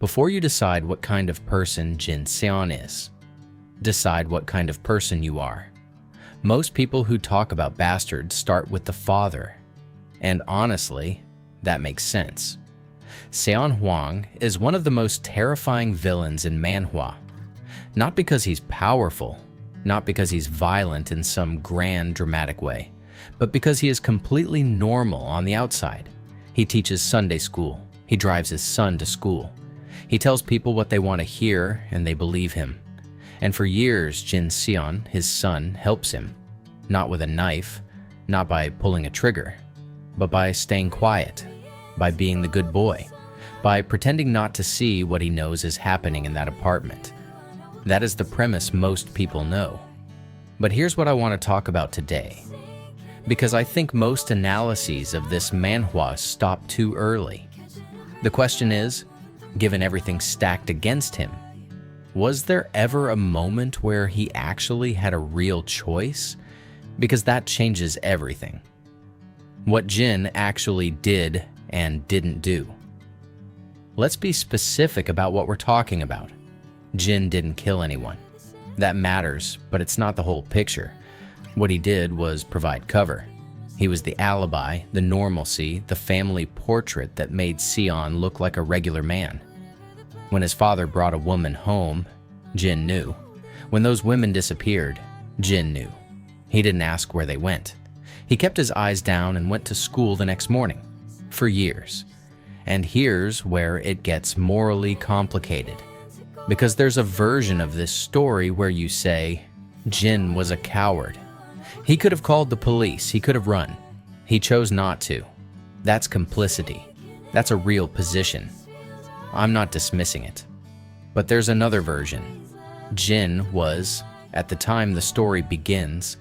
Before you decide what kind of person Jin Seon is, decide what kind of person you are. Most people who talk about bastards start with the father, and honestly, that makes sense. Seon Hwang is one of the most terrifying villains in Manhwa. Not because he's powerful, not because he's violent in some grand dramatic way, but because he is completely normal on the outside. He teaches Sunday school. He drives his son to school. He tells people what they want to hear and they believe him. And for years, Jin Seon, his son, helps him. Not with a knife, not by pulling a trigger, but by staying quiet, by being the good boy, by pretending not to see what he knows is happening in that apartment. That is the premise most people know. But here's what I want to talk about today, because I think most analyses of this manhwa stop too early. The question is, given everything stacked against him, was there ever a moment where he actually had a real choice? Because that changes everything. What Jin actually did and didn't do. Let's be specific about what we're talking about. Jin didn't kill anyone. That matters, but it's not the whole picture. What he did was provide cover. He was the alibi, the normalcy, the family portrait that made Seon look like a regular man. When his father brought a woman home, Jin knew. When those women disappeared, Jin knew. He didn't ask where they went. He kept his eyes down and went to school the next morning, for years. And here's where it gets morally complicated. Because there's a version of this story where you say, Jin was a coward. He could have called the police, he could have run. He chose not to. That's complicity. That's a real position. I'm not dismissing it. But there's another version. Jin was, at the time the story begins,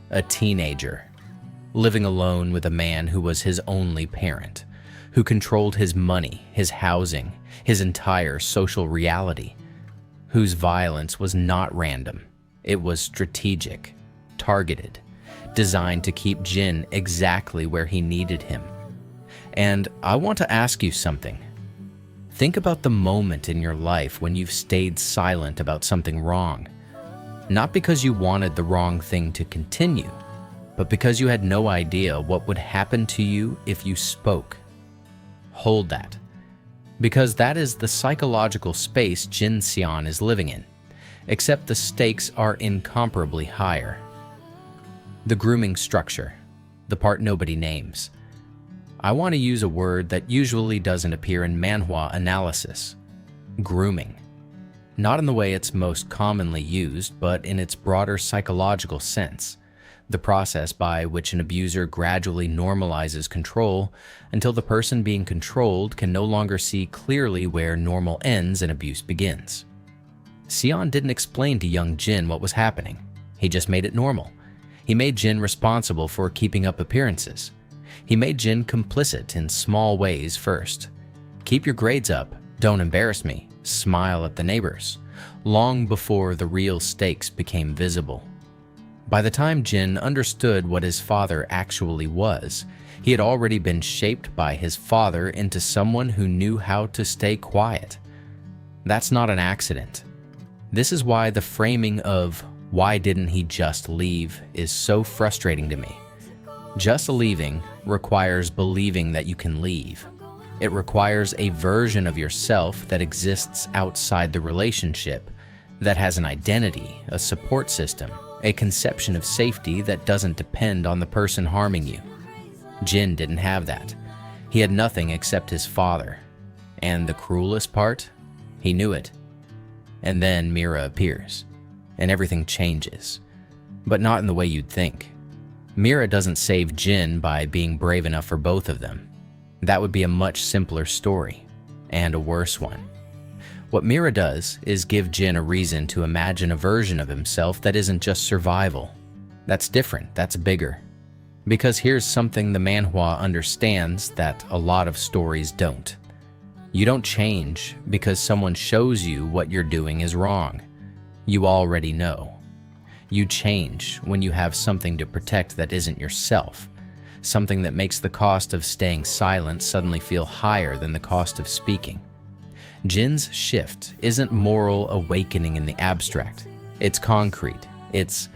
a teenager, living alone with a man who was his only parent, who controlled his money, his housing, his entire social reality, whose violence was not random. It was strategic, targeted, designed to keep Jin exactly where he needed him. And I want to ask you something. Think about the moment in your life when you've stayed silent about something wrong. Not because you wanted the wrong thing to continue, but because you had no idea what would happen to you if you spoke. Hold that. Because that is the psychological space Jin Seon is living in, except the stakes are incomparably higher. The grooming structure, the part nobody names. I want to use a word that usually doesn't appear in manhwa analysis. Grooming. Not in the way it's most commonly used, but in its broader psychological sense. The process by which an abuser gradually normalizes control until the person being controlled can no longer see clearly where normal ends and abuse begins. Seon didn't explain to young Jin what was happening. He just made it normal. He made Jin responsible for keeping up appearances. He made Jin complicit in small ways first. Keep your grades up, don't embarrass me, smile at the neighbors, long before the real stakes became visible. By the time Jin understood what his father actually was, he had already been shaped by his father into someone who knew how to stay quiet. That's not an accident. This is why the framing of "why didn't he just leave" is so frustrating to me. Just leaving requires believing that you can leave. It requires a version of yourself that exists outside the relationship, that has an identity, a support system, a conception of safety that doesn't depend on the person harming you. Jin didn't have that. He had nothing except his father. And the cruelest part? He knew it. And then Mira appears, and everything changes. But not in the way you'd think. Mira doesn't save Jin by being brave enough for both of them. That would be a much simpler story, and a worse one. What Mira does is give Jin a reason to imagine a version of himself that isn't just survival. That's different, that's bigger. Because here's something the manhwa understands that a lot of stories don't. You don't change because someone shows you what you're doing is wrong. You already know. You change when you have something to protect that isn't yourself, something that makes the cost of staying silent suddenly feel higher than the cost of speaking. Jin's shift isn't moral awakening in the abstract. It's concrete. It's,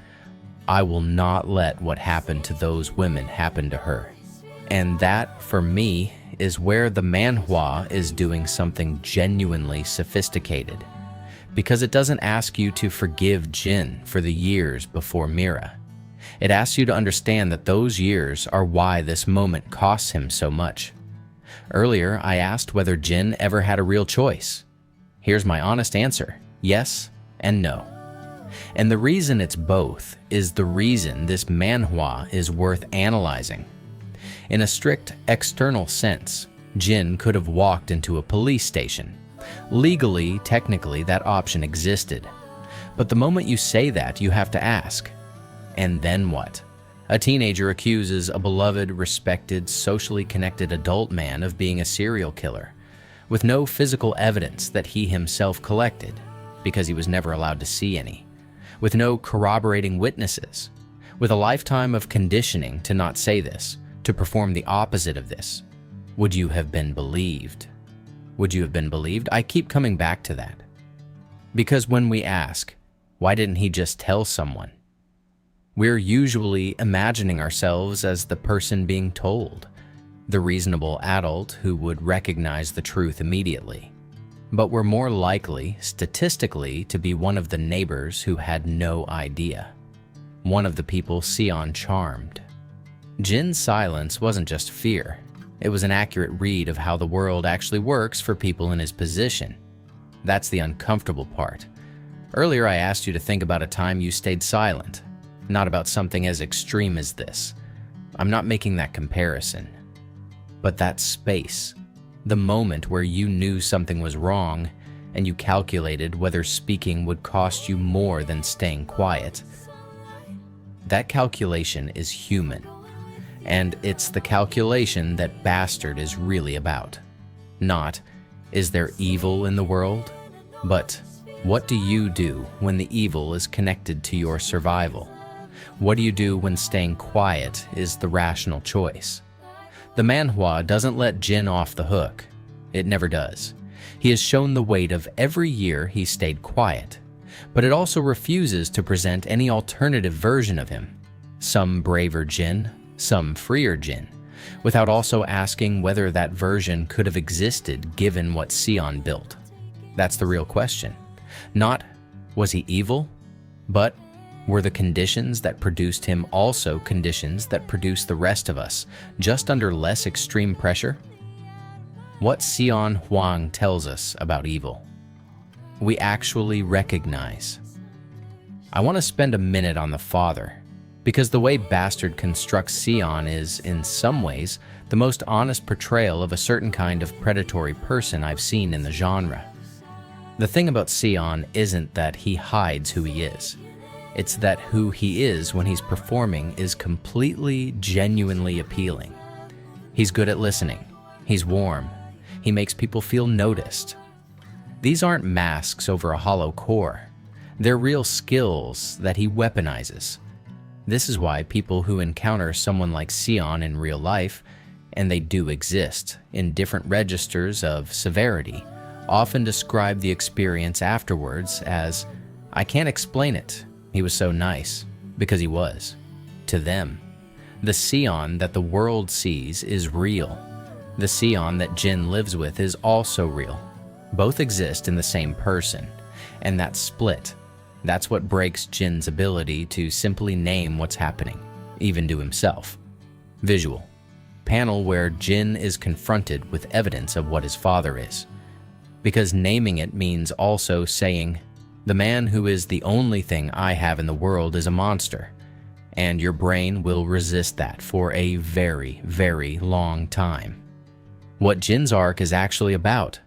I will not let what happened to those women happen to her. And that, for me, is where the Manhwa is doing something genuinely sophisticated. Because it doesn't ask you to forgive Jin for the years before Mira. It asks you to understand that those years are why this moment costs him so much. Earlier, I asked whether Jin ever had a real choice. Here's my honest answer: yes and no. And the reason it's both is the reason this Manhwa is worth analyzing. In a strict external sense, Jin could have walked into a police station. Legally, technically, that option existed. But the moment you say that, you have to ask, and then what? A teenager accuses a beloved, respected, socially connected adult man of being a serial killer, with no physical evidence that he himself collected, because he was never allowed to see any, with no corroborating witnesses, with a lifetime of conditioning to not say this, to perform the opposite of this. Would you have been believed? Would you have been believed? I keep coming back to that. Because when we ask, why didn't he just tell someone? We're usually imagining ourselves as the person being told, the reasonable adult who would recognize the truth immediately. But we're more likely, statistically, to be one of the neighbors who had no idea, one of the people Seon charmed. Jin's silence wasn't just fear. It was an accurate read of how the world actually works for people in his position. That's the uncomfortable part. Earlier, I asked you to think about a time you stayed silent, not about something as extreme as this. I'm not making that comparison. But that space, the moment where you knew something was wrong and you calculated whether speaking would cost you more than staying quiet, that calculation is human. And it's the calculation that Bastard is really about. Not, is there evil in the world? But, what do you do when the evil is connected to your survival? What do you do when staying quiet is the rational choice? The Manhwa doesn't let Jin off the hook. It never does. He has shown the weight of every year he stayed quiet. But it also refuses to present any alternative version of him. Some braver Jin, some freer Jin, without also asking whether that version could have existed given what Seon built. That's the real question. Not, was he evil? But, were the conditions that produced him also conditions that produce the rest of us, just under less extreme pressure? What Seon Hwang tells us about evil, we actually recognize. I want to spend a minute on the father, because the way Bastard constructs Seon is, in some ways, the most honest portrayal of a certain kind of predatory person I've seen in the genre. The thing about Seon isn't that he hides who he is. It's that who he is when he's performing is completely, genuinely appealing. He's good at listening. He's warm. He makes people feel noticed. These aren't masks over a hollow core. They're real skills that he weaponizes. This is why people who encounter someone like Seon in real life, and they do exist, in different registers of severity, often describe the experience afterwards as, I can't explain it. He was so nice, because he was. To them, the Seon that the world sees is real. The Seon that Jin lives with is also real. Both exist in the same person, and that split, that's what breaks Jin's ability to simply name what's happening, even to himself. Visual. Panel where Jin is confronted with evidence of what his father is. Because naming it means also saying, the man who is the only thing I have in the world is a monster, and your brain will resist that for a very, very long time. What Jin's arc is actually about.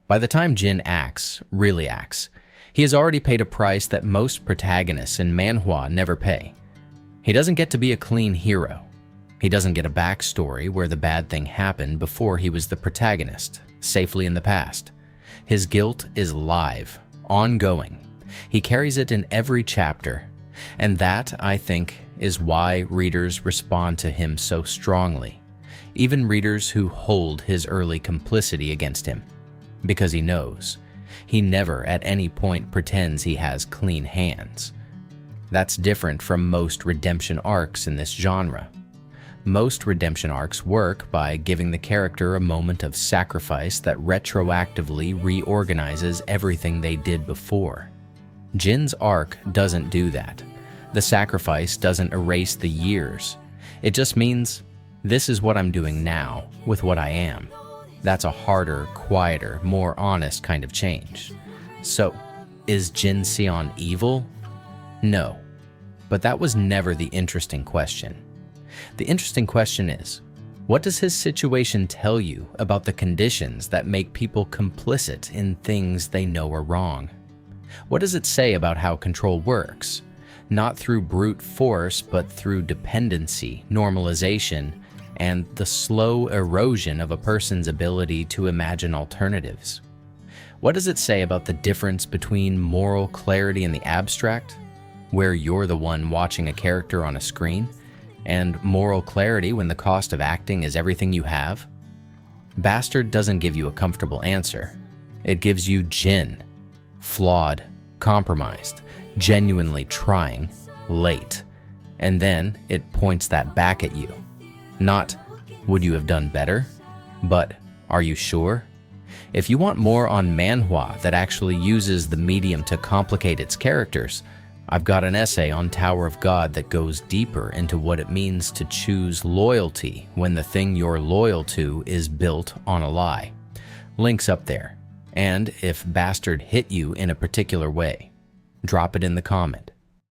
By the time Jin acts, really acts, he has already paid a price that most protagonists in Manhwa never pay. He doesn't get to be a clean hero. He doesn't get a backstory where the bad thing happened before he was the protagonist, safely in the past. His guilt is live, ongoing. He carries it in every chapter, and that, I think, is why readers respond to him so strongly, even readers who hold his early complicity against him. because he knows. He never at any point pretends he has clean hands. That's different from most redemption arcs in this genre. Most redemption arcs work by giving the character a moment of sacrifice that retroactively reorganizes everything they did before. Jin's arc doesn't do that. The sacrifice doesn't erase the years. It just means, this is what I'm doing now with what I am. That's a harder, quieter, more honest kind of change. So, is Jin Seon evil? No. But that was never the interesting question. The interesting question is, what does his situation tell you about the conditions that make people complicit in things they know are wrong? What does it say about how control works? Not through brute force, but through dependency, normalization, and the slow erosion of a person's ability to imagine alternatives. What does it say about the difference between moral clarity in the abstract, where you're the one watching a character on a screen, and moral clarity when the cost of acting is everything you have? Bastard doesn't give you a comfortable answer. It gives you Jin, flawed, compromised, genuinely trying, late. And then it points that back at you. Not, would you have done better? But, are you sure? If you want more on Manhwa that actually uses the medium to complicate its characters, I've got an essay on Tower of God that goes deeper into what it means to choose loyalty when the thing you're loyal to is built on a lie. Link's up there. And if Bastard hit you in a particular way, drop it in the comment.